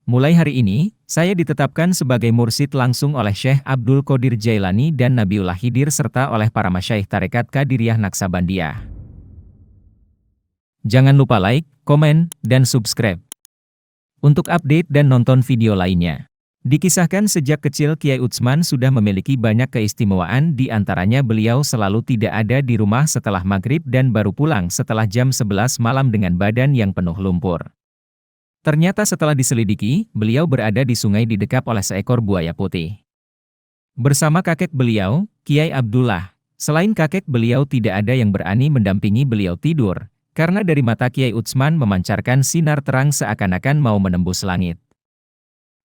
Mulai hari ini, saya ditetapkan sebagai mursyid langsung oleh Syekh Abdul Qadir Jailani dan Nabiullah Khidir serta oleh para masyaikh tarekat Qadiriyah Naksabandiyah. Jangan lupa like, komen, dan subscribe untuk update dan nonton video lainnya. Dikisahkan sejak kecil Kiai Utsman sudah memiliki banyak keistimewaan, di antaranya beliau selalu tidak ada di rumah setelah maghrib dan baru pulang setelah jam 11 malam dengan badan yang penuh lumpur. Ternyata setelah diselidiki, beliau berada di sungai didekap oleh seekor buaya putih. Bersama kakek beliau, Kiai Abdullah. Selain kakek beliau tidak ada yang berani mendampingi beliau tidur, karena dari mata Kiai Utsman memancarkan sinar terang seakan-akan mau menembus langit.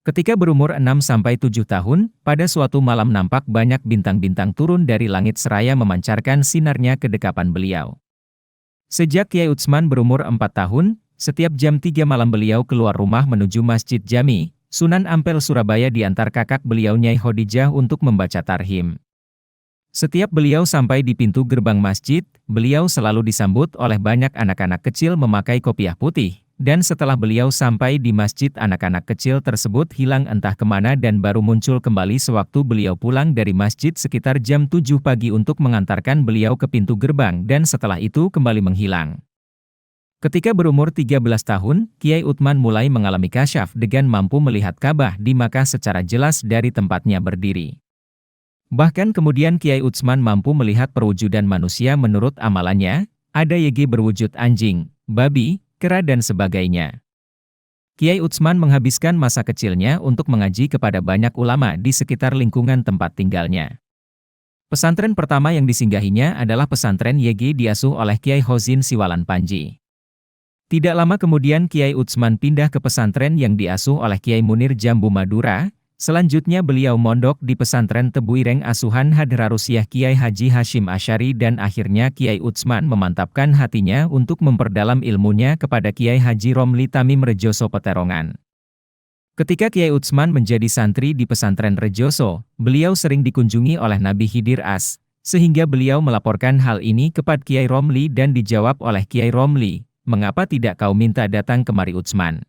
Ketika berumur 6-7 tahun, pada suatu malam nampak banyak bintang-bintang turun dari langit seraya memancarkan sinarnya ke dekapan beliau. Sejak Kiai Utsman berumur 4 tahun, setiap jam 3 malam beliau keluar rumah menuju Masjid Jami, Sunan Ampel Surabaya diantar kakak beliau Nyai Khadijah untuk membaca tarhim. Setiap beliau sampai di pintu gerbang masjid, beliau selalu disambut oleh banyak anak-anak kecil memakai kopiah putih. Dan setelah beliau sampai di masjid, anak-anak kecil tersebut hilang entah kemana dan baru muncul kembali sewaktu beliau pulang dari masjid sekitar jam 7 pagi untuk mengantarkan beliau ke pintu gerbang dan setelah itu kembali menghilang. Ketika berumur 13 tahun, Kiai Utsman mulai mengalami kasyaf dengan mampu melihat Ka'bah di Makkah secara jelas dari tempatnya berdiri. Bahkan kemudian Kiai Utsman mampu melihat perwujudan manusia menurut amalannya, ada YG berwujud anjing, babi, kera dan sebagainya. Kiai Utsman menghabiskan masa kecilnya untuk mengaji kepada banyak ulama di sekitar lingkungan tempat tinggalnya. Pesantren pertama yang disinggahinya adalah pesantren YG diasuh oleh Kiai Hozin Siwalan Panji. Tidak lama kemudian Kiai Utsman pindah ke pesantren yang diasuh oleh Kiai Munir Jambu Madura. Selanjutnya beliau mondok di pesantren Tebu Ireng asuhan Hadrarusyah Kiai Haji Hashim Asy'ari dan akhirnya Kiai Utsman memantapkan hatinya untuk memperdalam ilmunya kepada Kiai Haji Romli Tamim Rejoso Peterongan. Ketika Kiai Utsman menjadi santri di pesantren Rejoso, beliau sering dikunjungi oleh Nabi Khidir As, sehingga beliau melaporkan hal ini kepada Kiai Romli dan dijawab oleh Kiai Romli, "Mengapa tidak kau minta datang kemari Utsman?"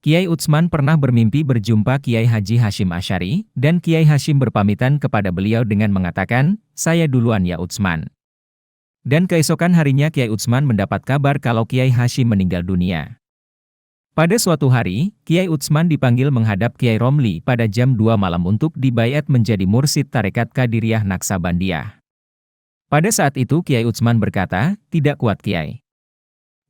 Kiai Utsman pernah bermimpi berjumpa Kiai Haji Hashim Asy'ari, dan Kiai Hashim berpamitan kepada beliau dengan mengatakan, "Saya duluan ya Utsman." Dan keesokan harinya Kiai Utsman mendapat kabar kalau Kiai Hashim meninggal dunia. Pada suatu hari, Kiai Utsman dipanggil menghadap Kiai Romli pada jam 2 malam untuk dibaiat menjadi mursyid tarekat Qadiriyah Naksabandiyah. Pada saat itu Kiai Utsman berkata, "Tidak kuat Kiai."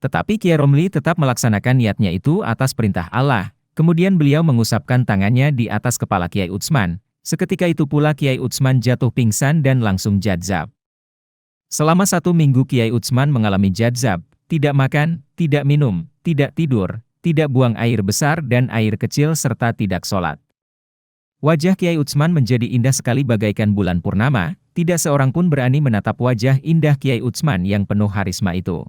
Tetapi Kiai Romli tetap melaksanakan niatnya itu atas perintah Allah. Kemudian beliau mengusapkan tangannya di atas kepala Kiai Utsman. Seketika itu pula Kiai Utsman jatuh pingsan dan langsung jadzab. Selama 1 minggu Kiai Utsman mengalami jadzab, tidak makan, tidak minum, tidak tidur, tidak buang air besar dan air kecil serta tidak sholat. Wajah Kiai Utsman menjadi indah sekali bagaikan bulan purnama, tidak seorang pun berani menatap wajah indah Kiai Utsman yang penuh harisma itu.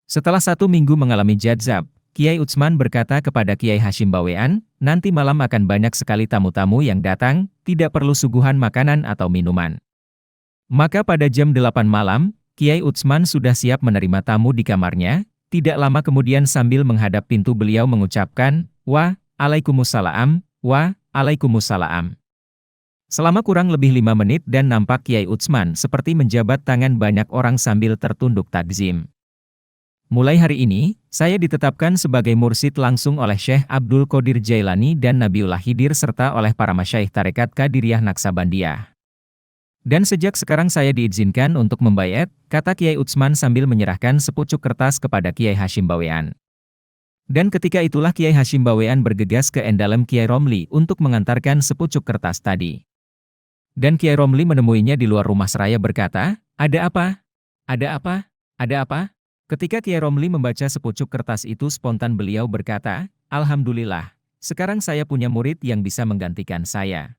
Setelah 1 minggu mengalami jadzab, Kiai Utsman berkata kepada Kiai Hashim Bawean, "Nanti malam akan banyak sekali tamu-tamu yang datang, tidak perlu suguhan makanan atau minuman." Maka pada jam 8 malam, Kiai Utsman sudah siap menerima tamu di kamarnya. Tidak lama kemudian sambil menghadap pintu beliau mengucapkan, "Waalaikumsalam, waalaikumsalam." Selama kurang lebih 5 menit dan nampak Kiai Utsman seperti menjabat tangan banyak orang sambil tertunduk takzim. Mulai hari ini, saya ditetapkan sebagai mursyid langsung oleh Syekh Abdul Qadir Jailani dan Nabiullah Khidir serta oleh para masyaikh tarekat Qadiriyah Naksabandiyah. Dan sejak sekarang saya diizinkan untuk membaiat, kata Kiai Utsman sambil menyerahkan sepucuk kertas kepada Kiai Hashim Bawean. Dan ketika itulah Kiai Hashim Bawean bergegas ke endalem Kiai Romli untuk mengantarkan sepucuk kertas tadi. Dan Kiai Romli menemuinya di luar rumah seraya berkata, "Ada apa? Ada apa? Ada apa?" Ketika Kiai Romli membaca sepucuk kertas itu spontan beliau berkata, "Alhamdulillah, sekarang saya punya murid yang bisa menggantikan saya."